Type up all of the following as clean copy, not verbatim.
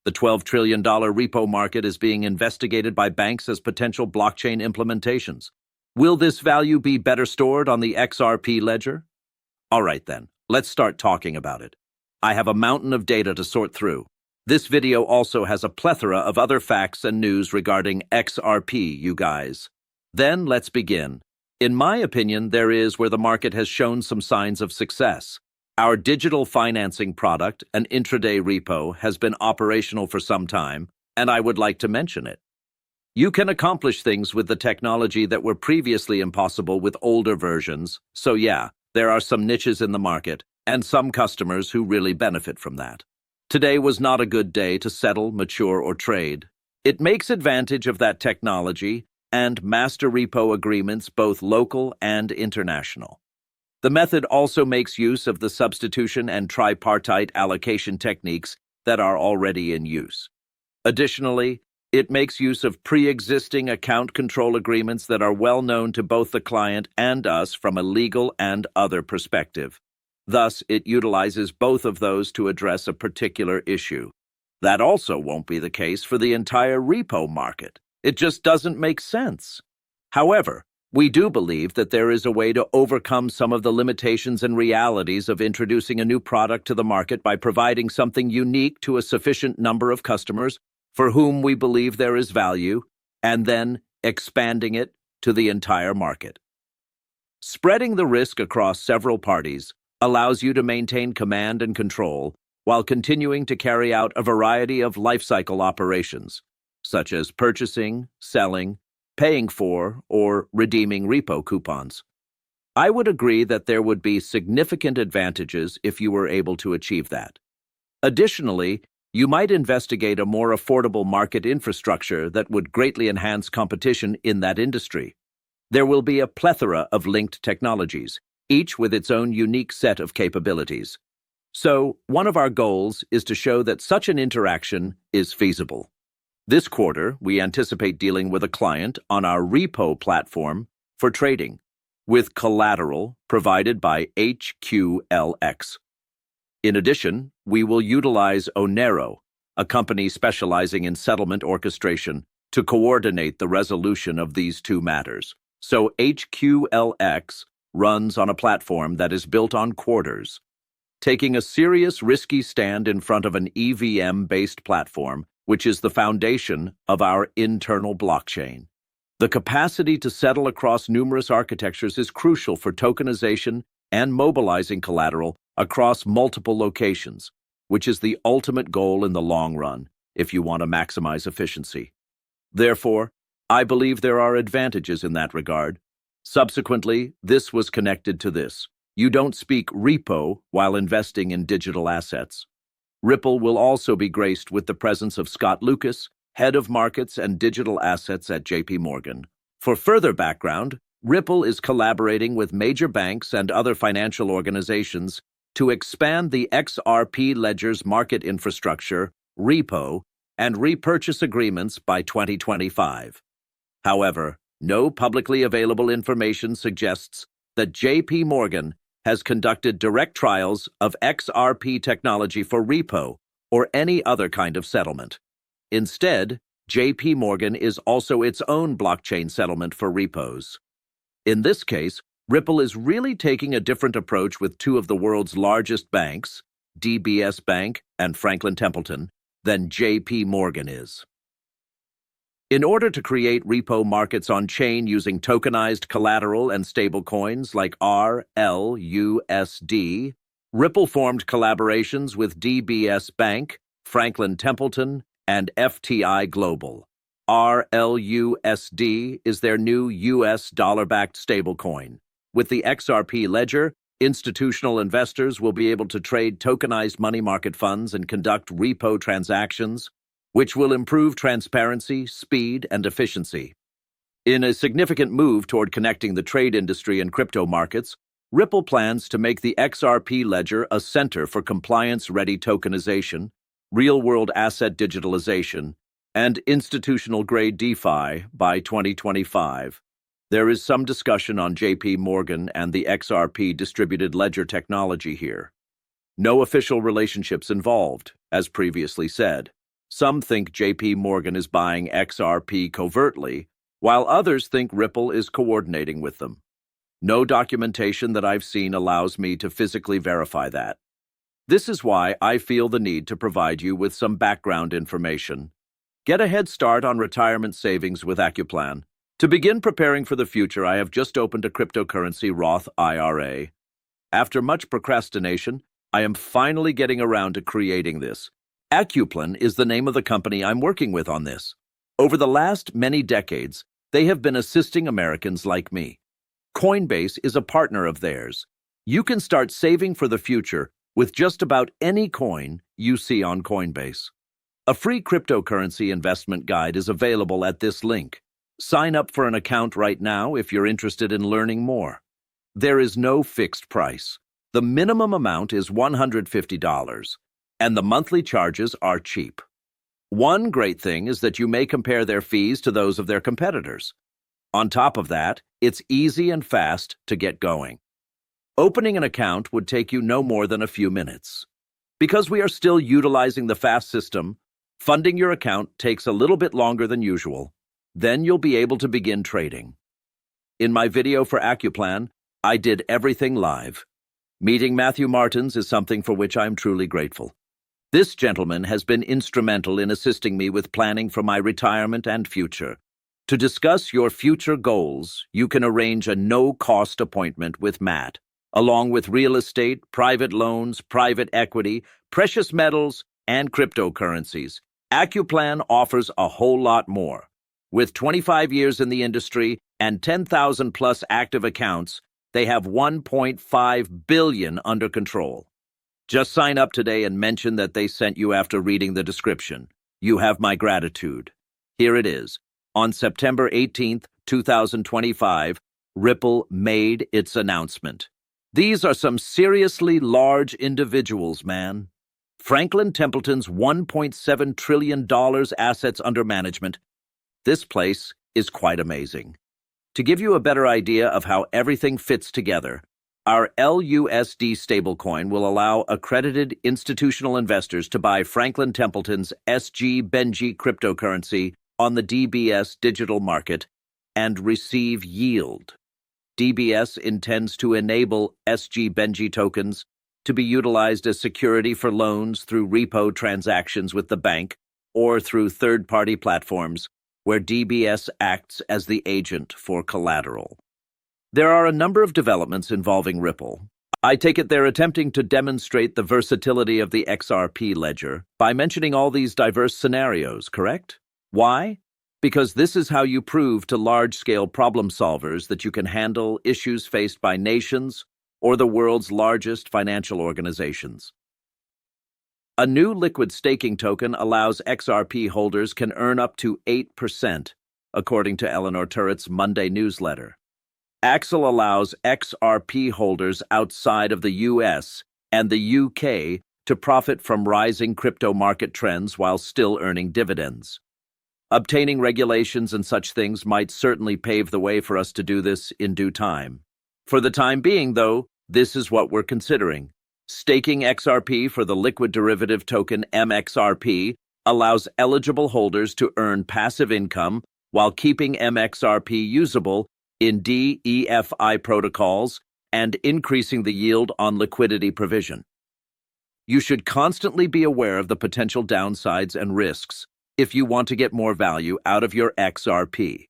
The $12 trillion repo market is being investigated by banks as potential blockchain implementations. Will this value be better stored on the XRP ledger? All right then, let's start talking about it. I have a mountain of data to sort through. This video also has a plethora of other facts and news regarding XRP, you guys. Then let's begin. In my opinion, there is where the market has shown some signs of success. Our digital financing product, an intraday repo, has been operational for some time, and I would like to mention it. You can accomplish things with the technology that were previously impossible with older versions, so yeah, there are some niches in the market, and some customers who really benefit from that. Today was not a good day to settle, mature, or trade. It makes advantage of that technology and master repo agreements, both local and international. The method also makes use of the substitution and tripartite allocation techniques that are already in use. Additionally, it makes use of pre-existing account control agreements that are well known to both the client and us from a legal and other perspective. Thus, it utilizes both of those to address a particular issue. That also won't be the case for the entire repo market. It just doesn't make sense. However, we do believe that there is a way to overcome some of the limitations and realities of introducing a new product to the market by providing something unique to a sufficient number of customers for whom we believe there is value, and then expanding it to the entire market. Spreading the risk across several parties allows you to maintain command and control while continuing to carry out a variety of lifecycle operations, such as purchasing, selling, paying for, or redeeming repo coupons. I would agree that there would be significant advantages if you were able to achieve that. Additionally, you might investigate a more affordable market infrastructure that would greatly enhance competition in that industry. There will be a plethora of linked technologies, each with its own unique set of capabilities. So, one of our goals is to show that such an interaction is feasible. This quarter, we anticipate dealing with a client on our repo platform for trading, with collateral provided by HQLX. In addition, we will utilize Onero, a company specializing in settlement orchestration, to coordinate the resolution of these two matters. So HQLX runs on a platform that is built on quarters. Taking a serious, risky stand in front of an EVM-based platform, which is the foundation of our internal blockchain. The capacity to settle across numerous architectures is crucial for tokenization and mobilizing collateral across multiple locations, which is the ultimate goal in the long run if you want to maximize efficiency. Therefore, I believe there are advantages in that regard. Subsequently, this was connected to this. You don't speak repo while investing in digital assets. Ripple will also be graced with the presence of Scott Lucas, Head of Markets and Digital Assets at JP Morgan. For further background, Ripple is collaborating with major banks and other financial organizations to expand the XRP ledger's market infrastructure, repo, and repurchase agreements by 2025. However, no publicly available information suggests that JP Morgan has conducted direct trials of XRP technology for repo or any other kind of settlement. Instead, JP Morgan is also its own blockchain settlement for repos. In this case, Ripple is really taking a different approach with two of the world's largest banks, DBS Bank and Franklin Templeton, than JP Morgan is. In order to create repo markets on-chain using tokenized collateral and stablecoins like RLUSD, Ripple formed collaborations with DBS Bank, Franklin Templeton, and FTI Global. RLUSD is their new US dollar-backed stablecoin. With the XRP ledger, institutional investors will be able to trade tokenized money market funds and conduct repo transactions, which will improve transparency, speed, and efficiency. In a significant move toward connecting the trade industry and crypto markets, Ripple plans to make the XRP ledger a center for compliance-ready tokenization, real-world asset digitalization, and institutional-grade DeFi by 2025. There is some discussion on JP Morgan and the XRP distributed ledger technology here. No official relationships involved, as previously said. Some think JP Morgan is buying XRP covertly, while others think Ripple is coordinating with them. No documentation that I've seen allows me to physically verify that. This is why I feel the need to provide you with some background information. Get a head start on retirement savings with Accuplan. To begin preparing for the future, I have just opened a cryptocurrency Roth IRA. After much procrastination, I am finally getting around to creating this. Accuplan is the name of the company I'm working with on this. Over the last many decades, they have been assisting Americans like me. Coinbase is a partner of theirs. You can start saving for the future with just about any coin you see on Coinbase. A free cryptocurrency investment guide is available at this link. Sign up for an account right now if you're interested in learning more. There is no fixed price. The minimum amount is $150, and the monthly charges are cheap. One great thing is that you may compare their fees to those of their competitors. On top of that, it's easy and fast to get going. Opening an account would take you no more than a few minutes. Because we are still utilizing the fast system, funding your account takes a little bit longer than usual. Then you'll be able to begin trading. In my video for Accuplan, I did everything live. Meeting Matthew Martins is something for which I am truly grateful. This gentleman has been instrumental in assisting me with planning for my retirement and future. To discuss your future goals, you can arrange a no-cost appointment with Matt, along with real estate, private loans, private equity, precious metals, and cryptocurrencies. Accuplan offers a whole lot more. With 25 years in the industry and 10,000-plus active accounts, they have $1.5 billion under control. Just sign up today and mention that they sent you after reading the description. You have my gratitude. Here it is. On September 18th, 2025, Ripple made its announcement. These are some seriously large individuals, man. Franklin Templeton's $1.7 trillion assets under management. This place is quite amazing. To give you a better idea of how everything fits together, our LUSD stablecoin will allow accredited institutional investors to buy Franklin Templeton's SG Benji cryptocurrency on the DBS digital market and receive yield. DBS intends to enable SG Benji tokens to be utilized as security for loans through repo transactions with the bank or through third-party platforms where DBS acts as the agent for collateral. There are a number of developments involving Ripple. I take it they're attempting to demonstrate the versatility of the XRP ledger by mentioning all these diverse scenarios, correct? Why? Because this is how you prove to large-scale problem solvers that you can handle issues faced by nations or the world's largest financial organizations. A new liquid staking token allows XRP holders can earn up to 8%, according to Eleanor Turret's Monday newsletter. Axel allows XRP holders outside of the US and the UK to profit from rising crypto market trends while still earning dividends. Obtaining regulations and such things might certainly pave the way for us to do this in due time. For the time being, though, this is what we're considering. Staking XRP for the liquid derivative token MXRP allows eligible holders to earn passive income while keeping MXRP usable in DEFI protocols and increasing the yield on liquidity provision. You should constantly be aware of the potential downsides and risks if you want to get more value out of your XRP.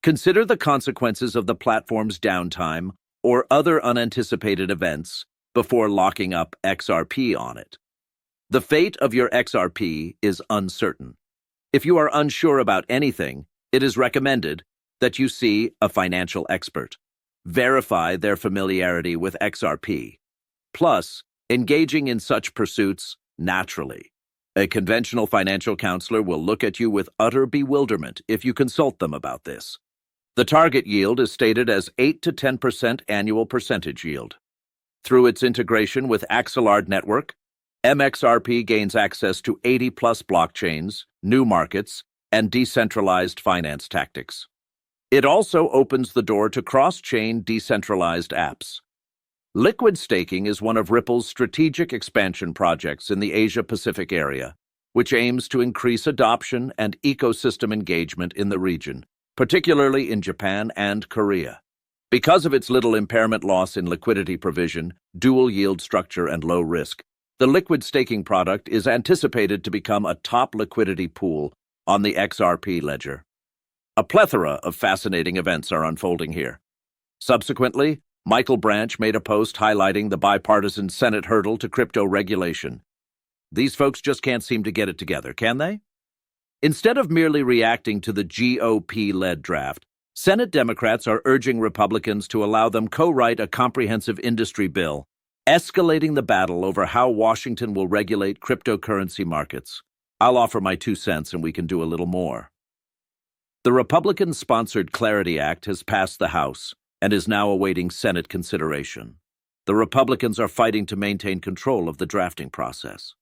Consider the consequences of the platform's downtime or other unanticipated events before locking up XRP on it. The fate of your XRP is uncertain. If you are unsure about anything, it is recommended that you see a financial expert. Verify their familiarity with XRP. Plus, engaging in such pursuits naturally. A conventional financial counselor will look at you with utter bewilderment if you consult them about this. The target yield is stated as 8 to 10% annual percentage yield. Through its integration with Axelard Network, MXRP gains access to 80-plus blockchains, new markets, and decentralized finance tactics. It also opens the door to cross-chain decentralized apps. Liquid staking is one of Ripple's strategic expansion projects in the Asia-Pacific area. which aims to increase adoption and ecosystem engagement in the region, particularly in Japan and Korea. Because of its little impairment loss in liquidity provision, dual yield structure, and low risk, the liquid staking product is anticipated to become a top liquidity pool on the XRP ledger. A plethora of fascinating events are unfolding here. Subsequently, Michael Branch made a post highlighting the bipartisan Senate hurdle to crypto regulation. These folks just can't seem to get it together, can they? Instead of merely reacting to the GOP-led draft, Senate Democrats are urging Republicans to allow them co-write a comprehensive industry bill, escalating the battle over how Washington will regulate cryptocurrency markets. I'll offer my 2 cents and we can do a little more. The Republican-sponsored Clarity Act has passed the House and is now awaiting Senate consideration. The Republicans are fighting to maintain control of the drafting process.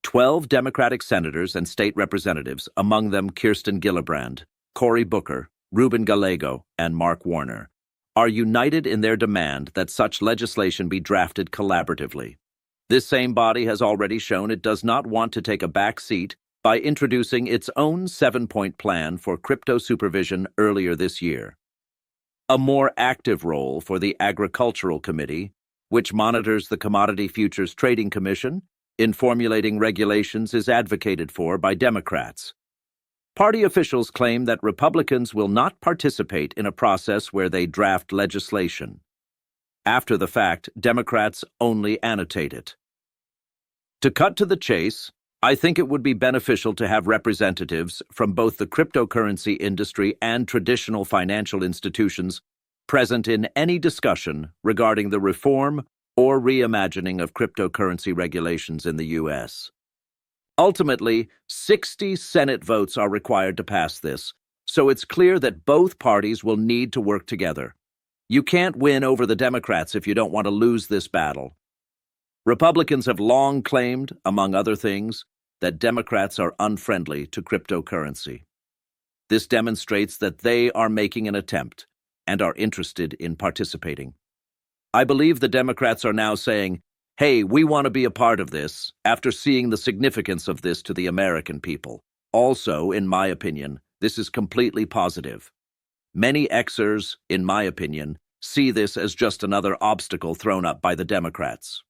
12 Democratic senators and state representatives, among them Kirsten Gillibrand, Cory Booker, Ruben Gallego, and Mark Warner, are united in their demand that such legislation be drafted collaboratively. This same body has already shown it does not want to take a back seat by introducing its own 7-point plan for crypto supervision earlier this year. A more active role for the Agricultural Committee, which monitors the Commodity Futures Trading Commission, in formulating regulations is advocated for by Democrats. Party officials claim that Republicans will not participate in a process where they draft legislation. After the fact, Democrats only annotate it. To cut to the chase, I think it would be beneficial to have representatives from both the cryptocurrency industry and traditional financial institutions present in any discussion regarding the reform or reimagining of cryptocurrency regulations in the U.S. Ultimately, 60 Senate votes are required to pass this, so it's clear that both parties will need to work together. You can't win over the Democrats if you don't want to lose this battle. Republicans have long claimed, among other things, that Democrats are unfriendly to cryptocurrency. This demonstrates that they are making an attempt and are interested in participating. I believe the Democrats are now saying, hey, we want to be a part of this, after seeing the significance of this to the American people. Also, in my opinion, this is completely positive. Many Xers, in my opinion, see this as just another obstacle thrown up by the Democrats.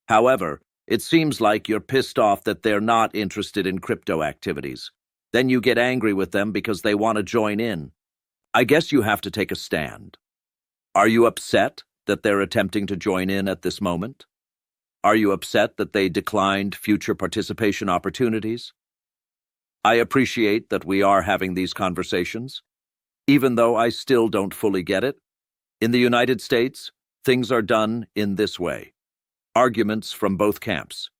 However, it seems like you're pissed off that they're not interested in crypto activities. Then you get angry with them because they want to join in. I guess you have to take a stand. Are you upset that they're attempting to join in at this moment? Are you upset that they declined future participation opportunities? I appreciate that we are having these conversations, even though I still don't fully get it. In the United States, things are done in this way. Arguments from both camps.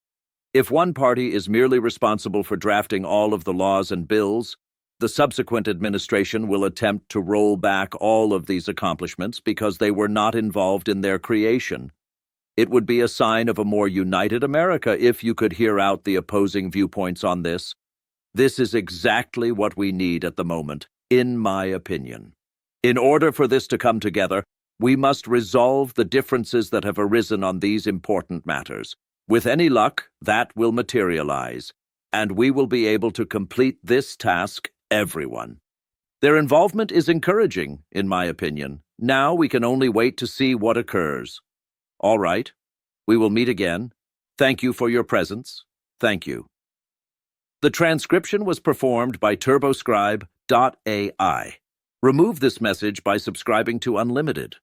If one party is merely responsible for drafting all of the laws and bills, the subsequent administration will attempt to roll back all of these accomplishments because they were not involved in their creation. It would be a sign of a more united America if you could hear out the opposing viewpoints on this. This is exactly what we need at the moment, in my opinion. In order for this to come together, we must resolve the differences that have arisen on these important matters. With any luck, that will materialize, and we will be able to complete this task, everyone. Their involvement is encouraging, in my opinion. Now we can only wait to see what occurs. All right, we will meet again. Thank you for your presence. Thank you. The transcription was performed by turboscribe.ai. Remove this message by subscribing to Unlimited.